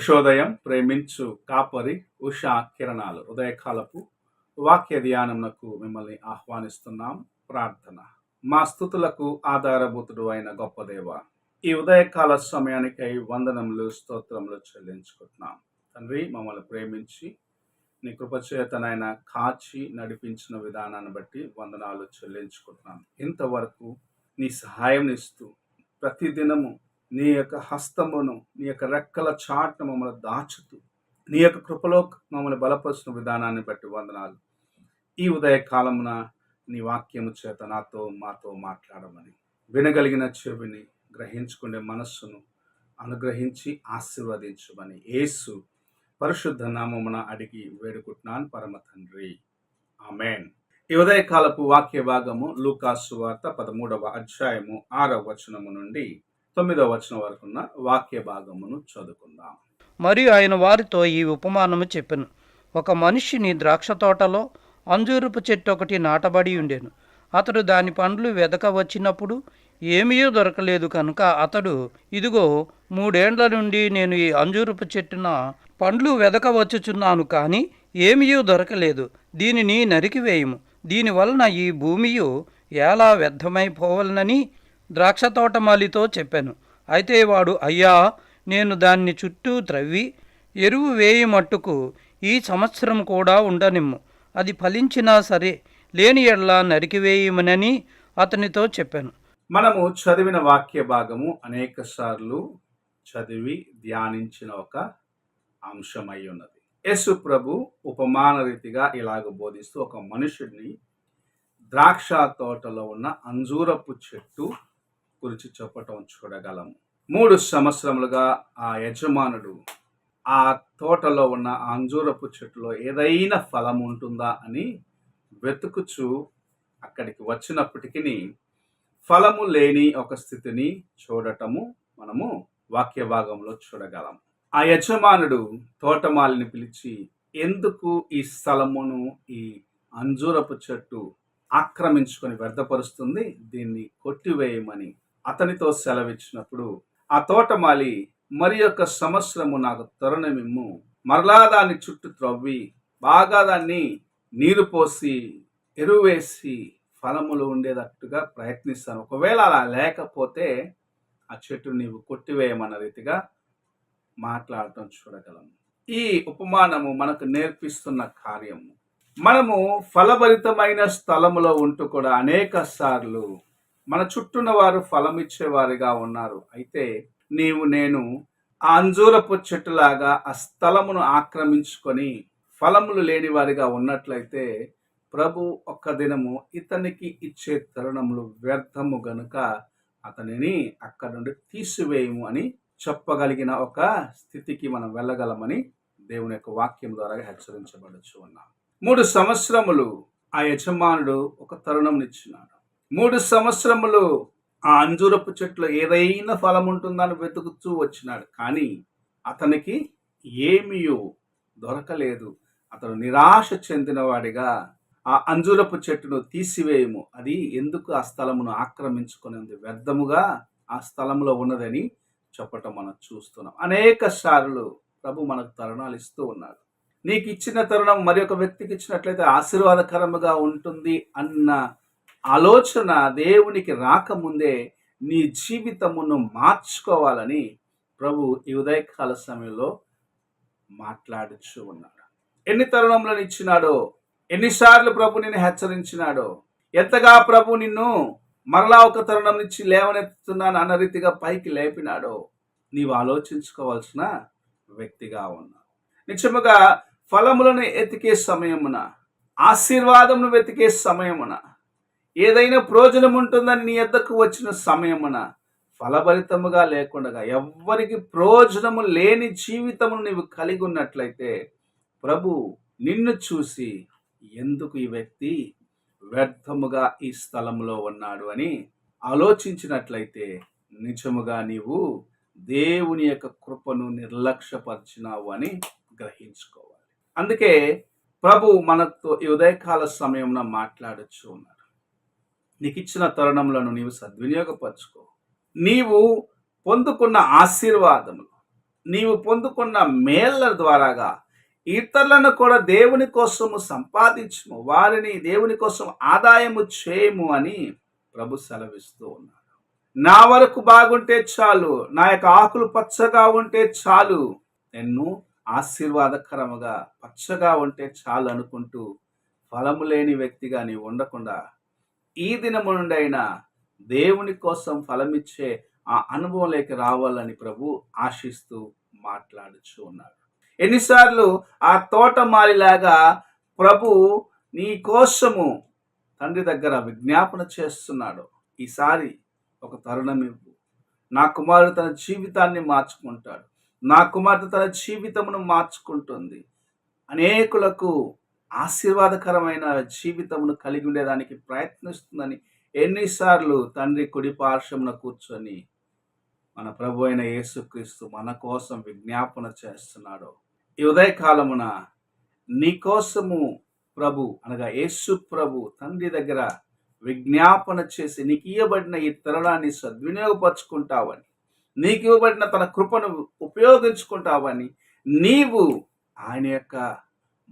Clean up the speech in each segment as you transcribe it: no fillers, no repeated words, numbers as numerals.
ఉషోదయం ప్రేమించు కాపరి ఉషా కిరణాలు ఉదయకాలపు వాక్య ధ్యానమునకు మిమ్మల్ని ఆహ్వానిస్తున్నాం. ప్రార్థన. మా స్తుతులకు ఆధారభూతుడు అయిన గొప్ప దేవ, ఈ ఉదయకాల సమయానికై వందనములు స్తోత్రములు చెల్లించుకుంటున్నాం. తండ్రి, మమ్మల్ని ప్రేమించి నీ కృపచేతనైన కాచి నడిపించిన విధానాన్ని బట్టి వందనాలు చెల్లించుకుంటున్నాం. ఇంతవరకు నీ సహాయం ఇస్తూ ప్రతిదినము నీ యొక్క హస్తమును, నీ యొక్క రెక్కల చాటును మమ్మల్ని దాచుతూ నీ యొక్క కృపలో మమ్మల్ని బలపరుచిన విధానాన్ని బట్టి వందనాలు. ఈ ఉదయకాలమున నీ వాక్యము చేత మాతో మాట్లాడమని, వినగలిగిన చెవిని, గ్రహించుకునే మనస్సును అనుగ్రహించి ఆశీర్వదించమని యేసు పరిశుద్ధ నామమున అడిగి వేడుకుంటున్నాను పరమ తండ్రి, ఆమేన్. ఈ ఉదయకాలపు వాక్య భాగము లూకా సువార్త 13వ అధ్యాయము 6వ వచనము నుండి 9వ వచనం వరకున్న వాక్య భాగమును చదువుకుందాం. మరియు ఆయన వారితో ఈ ఉపమానము చెప్పెను. ఒక మనిషిని ద్రాక్ష తోటలో అంజూరపు చెట్టు ఒకటి నాటబడి ఉండెను. అతడు దాని పండ్లు వెదక వచ్చినప్పుడు ఏమీ దొరకలేదు కనుక అతడు, ఇదిగో 3 ఏండ్ల నుండి నేను ఈ అంజూరపు చెట్టున పండ్లు వెదక వచ్చుచున్నాను, కానీ ఏమీ దొరకలేదు. దీనిని నరికివేయము, దీనివలన ఈ భూమియు ఎలా వ్యర్థమైపోవలనని ద్రాక్ష తోటమాలితో చెప్పాను. అయితే వాడు, అయ్యా, నేను దాన్ని చుట్టూ త్రవ్వి ఎరువు వేయి మట్టుకు ఈ సంవత్సరం కూడా ఉండనిమ్ము, అది ఫలించినా సరే, లేని ఎడ్ల నరికివేయమనని అతనితో చెప్పాను. మనము చదివిన వాక్య భాగము అనేక సార్లు చదివి ధ్యానించిన ఒక అంశమై ఉన్నది. యేసు ప్రభు ఉపమాన రీతిగా ఇలాగ బోధిస్తూ ఒక మనుషుడిని ద్రాక్ష తోటలో ఉన్న అంజూరపు చెట్టు గురించి చెప్పటం చూడగలము. 3 సంవత్సరములుగా ఆ యజమానుడు ఆ తోటలో ఉన్న అంజూరపు చెట్టులో ఏదైనా ఫలం ఉంటుందా అని వెతుకుచూ అక్కడికి వచ్చినప్పటికీ ఫలము లేని ఒక స్థితిని చూడటము మనము వాక్య భాగంలో చూడగలం. ఆ యజమానుడు తోటమాలిని పిలిచి, ఎందుకు ఈ స్థలమును ఈ అంజూరపు చెట్టు ఆక్రమించుకొని వ్యర్థపరుస్తుంది, దీన్ని కొట్టివేయమని అతనితో సెలవిచ్చినప్పుడు ఆ తోటమాలి, మరి యొక్క సంవత్సరము నాకు తరుణమిమ్ము, మరలా దాన్ని చుట్టూ త్రవ్వి బాగా దాన్ని నీరు పోసి ఎరువేసి ఫలములు ఉండేటట్టుగా ప్రయత్నిస్తాను, ఒకవేళ అలా లేకపోతే ఆ చెట్టు నీవు కొట్టివేయమన్న రీతిగా మాట్లాడటం చూడగలము. ఈ ఉపమానము మనకు నేర్పిస్తున్న కార్యము, మనము ఫలభరితమైన స్థలములో ఉంటూ కూడా అనేక సార్లు మన చుట్టూన్న వారు ఫలం ఇచ్చేవారిగా ఉన్నారు. అయితే నేను ఆ అంజూరపు చెట్టులాగా ఆ స్థలమును ఆక్రమించుకొని ఫలములు లేని వారిగా ఉన్నట్లయితే ప్రభు ఒక్క దినము ఇతనికి ఇచ్చే తరుణములు వ్యర్థము గనుక అతనిని అక్కడ నుండి తీసివేయము అని చెప్పగలిగిన ఒక స్థితికి మనం వెళ్ళగలమని దేవుని యొక్క వాక్యం ద్వారా హెచ్చరించబడుచు ఉన్నాం. 3 సంవత్సరములు ఆ యజమానుడు ఒక తరుణం ఇచ్చినాడు. 3 సంవత్సరములు ఆ అంజూరపు చెట్లు ఏదైనా ఫలం ఉంటుందని వెతుకుతూ వచ్చినాడు, కానీ అతనికి ఏమీ దొరకలేదు. అతను నిరాశ చెందినవాడిగా ఆ అంజూరపు చెట్టును తీసివేయము, అది ఎందుకు ఆ స్థలమును ఆక్రమించుకొని ఉంది, వ్యర్థముగా ఆ స్థలంలో ఉన్నదని చెప్పటం మనం చూస్తున్నాం. అనేక సార్లు ప్రభు మనకు తరుణాలు ఇస్తూ ఉన్నాడు. నీకు ఇచ్చిన తరుణం మరి ఒక వ్యక్తికి ఇచ్చినట్లయితే ఆశీర్వాదకరముగా ఉంటుంది అన్న ఆలోచన దేవునికి రాకముందే నీ జీవితమును మార్చుకోవాలని ప్రభు ఈ ఉదయకాల సమయంలో మాట్లాడుచూ ఉన్నాడు. ఎన్ని తరుణములను ఇచ్చినాడో, ఎన్నిసార్లు ప్రభు నిన్ను హెచ్చరించినాడో, ఎంతగా ప్రభు నిన్ను మరలా ఒక తరుణం నుంచి లేవనెత్తుతున్నాను అన్న రీతిగా పైకి లేపినాడో నీవు ఆలోచించుకోవాల్సిన వ్యక్తిగా ఉన్నావు. నిజముగా ఫలములను వెతికే సమయమున, ఆశీర్వాదమును వెతికే సమయమున, ఏదైనా ప్రయోజనం ఉంటుందని నీ యొద్దకు వచ్చిన సమయమున ఫలభరితముగా లేకుండా ఎవ్వరికి ప్రయోజనము లేని జీవితమును నీవు కలిగి ఉన్నట్లయితే ప్రభు నిన్ను చూసి, ఎందుకు ఈ వ్యక్తి వ్యర్థముగా ఈ స్థలములో ఉన్నాడు అని ఆలోచించినట్లయితే నిజముగా నీవు దేవుని యొక్క కృపను నిర్లక్ష్యపరిచినావు అని గ్రహించుకోవాలి. అందుకే ప్రభు మనతో ఈ ఉదయకాల సమయంలో మాట్లాడచ్చు ఉన్నారు. నీకు ఇచ్చిన తరుణములను నీవు సద్వినియోగపరచుకో. నీవు పొందుకున్న ఆశీర్వాదములు, నీవు పొందుకున్న మేళ్ల ద్వారాగా ఇతరులను కూడా దేవుని కోసము సంపాదించుము, వారిని దేవుని కోసం ఆదాయము చేయము అని ప్రభు సెలవిస్తూ ఉన్నాడు. నా వరకు బాగుంటే చాలు, నా యొక్క ఆకులు పచ్చగా ఉంటే చాలు, ఎన్నో ఆశీర్వాదకరముగా పచ్చగా ఉంటే చాలు అనుకుంటూ ఫలము లేని వ్యక్తిగా నీవు ఉండకుండా ఈ దినము నుండి అయినా దేవుని కోసం ఫలమిచ్చే ఆ అనుభవంలోకి రావాలని ప్రభు ఆశిస్తూ మాట్లాడుచూ ఉన్నాడు. ఎన్నిసార్లు ఆ తోటమాలిలాగా ప్రభు నీ కోసము తండ్రి దగ్గర విజ్ఞాపన చేస్తున్నాడు. ఈసారి ఒక తరుణం ఇవ్వు, నా కుమారుడు తన జీవితాన్ని మార్చుకుంటాడు, నా కుమార్తె తన జీవితమును మార్చుకుంటుంది, అనేకులకు ఆశీర్వాదకరమైన జీవితమును కలిగి ఉండేదానికి ప్రయత్నిస్తుందని ఎన్నిసార్లు తండ్రి కుడి పార్శ్వమున కూర్చొని మన ప్రభు అయిన యేసుక్రీస్తు మన కోసం విజ్ఞాపన చేస్తున్నాడో, ఈ ఉదయకాలమున నీ కోసము ప్రభు అనగా యేసు ప్రభు తండ్రి దగ్గర విజ్ఞాపన చేసి నీకు ఇవ్వబడిన ఈ తరుణాన్ని సద్వినియోగపరుచుకుంటావని, నీకు ఇవ్వబడిన తన కృపను ఉపయోగించుకుంటావని, నీవు ఆయన యొక్క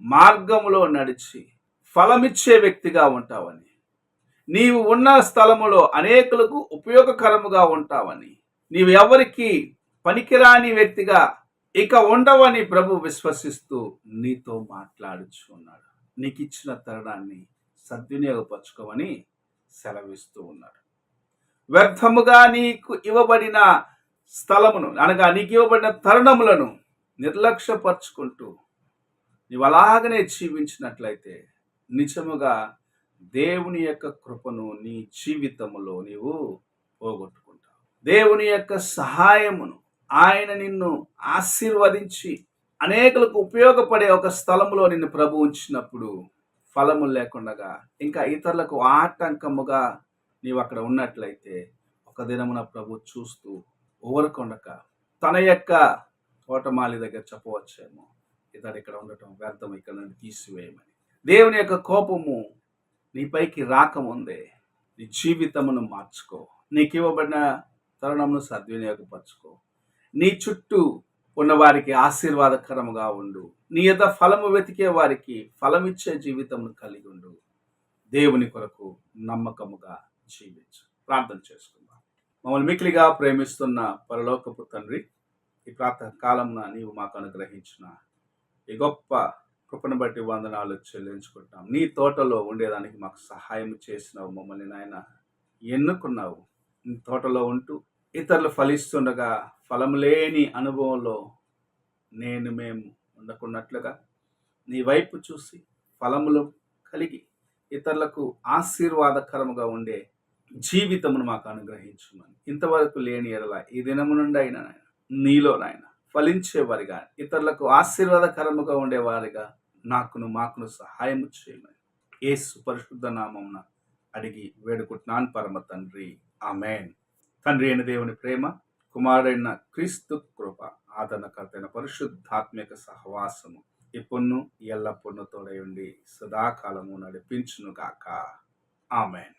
మార్గములో నడిచి ఫలమిచ్చే వ్యక్తిగా ఉంటావని, నీవు ఉన్న స్థలములో అనేకులకు ఉపయోగకరముగా ఉంటావని, నీవు ఎవరికి పనికిరాని వ్యక్తిగా ఇక ఉండవని ప్రభు విశ్వసిస్తూ నీతో మాట్లాడుచున్నాడు. నీకు ఇచ్చిన తరుణాన్ని సద్వినియోగపరచుకోమని సెలవిస్తూ ఉన్నాడు. వ్యర్థముగా నీకు ఇవ్వబడిన స్థలమును అనగా నీకు ఇవ్వబడిన తరుణములను నిర్లక్ష్యపరుచుకుంటూ నీవు అలాగనే జీవించినట్లయితే నిజముగా దేవుని యొక్క కృపను నీ జీవితములో నీవు పోగొట్టుకుంటావు. దేవుని యొక్క సహాయమును ఆయన నిన్ను ఆశీర్వదించి అనేకులకు ఉపయోగపడే ఒక స్థలములో నిన్ను ప్రభు ఉంచినప్పుడు ఫలము లేకుండా ఇంకా ఇతరులకు ఆటంకముగా నీవు అక్కడ ఉన్నట్లయితే ఒక దినమున ప్రభు చూస్తూ ఊరకొండక తన యొక్క తోటమాలి దగ్గర చెప్పవచ్చేమో, ఇతడు ఇక్కడ ఉండటం వ్యర్థం, ఇక్కడ నుండి తీసివేయమని. దేవుని యొక్క కోపము నీపైకి రాకముందే నీ జీవితమును మార్చుకో, నీకు ఇవ్వబడిన తరుణమును సద్వినియోగపరచుకో, నీ చుట్టూ ఉన్న వారికి ఆశీర్వాదకరముగా ఉండు, నీ యొద్ద ఫలము వెతికే వారికి ఫలమిచ్చే జీవితమును కలిగి ఉండు, దేవుని కొరకు నమ్మకముగా జీవించు. ప్రార్థన చేసుకుందాం. మమ్మల్ని మిక్కిలిగా ప్రేమిస్తున్న పరలోకపు తండ్రి, ఈ ప్రాతః కాలంన నీవు మాకు అనుగ్రహించిన ఈ గొప్ప కృపను బట్టి వందనాలు చెల్లించుకుంటాం. నీ తోటలో ఉండేదానికి మాకు సహాయం చేసినావు, మమ్మల్ని నాయన ఎన్నుకున్నావు. నీ తోటలో ఉంటూ ఇతరులు ఫలిస్తుండగా ఫలము లేని అనుభవంలో మేము ఉండకున్నట్లుగా నీ వైపు చూసి ఫలములు కలిగి ఇతరులకు ఆశీర్వాదకరముగా ఉండే జీవితమును మాకు అనుగ్రహించుమని, ఇంతవరకు లేని ఎడల ఈ దినము నుండి అయినా నీలో నాయన ఫలించేవారిగా, ఇతరులకు ఆశీర్వాదకరముగా ఉండేవారిగా మాకును సహాయం చేయమని యేసు పరిశుద్ధ నామమున అడిగి వేడుకుంటున్నాను పరమ తండ్రి, ఆమేన్. తండ్రి అయిన దేవుని ప్రేమ, కుమారుడైన క్రీస్తు కృప, ఆదరణకర్తైన పరిశుద్ధాత్మిక సహవాసము ఇప్పుడును ఎల్లప్పుడూ తోడై ఉండి సదాకాలము నడిపించును గాక. ఆమేన్.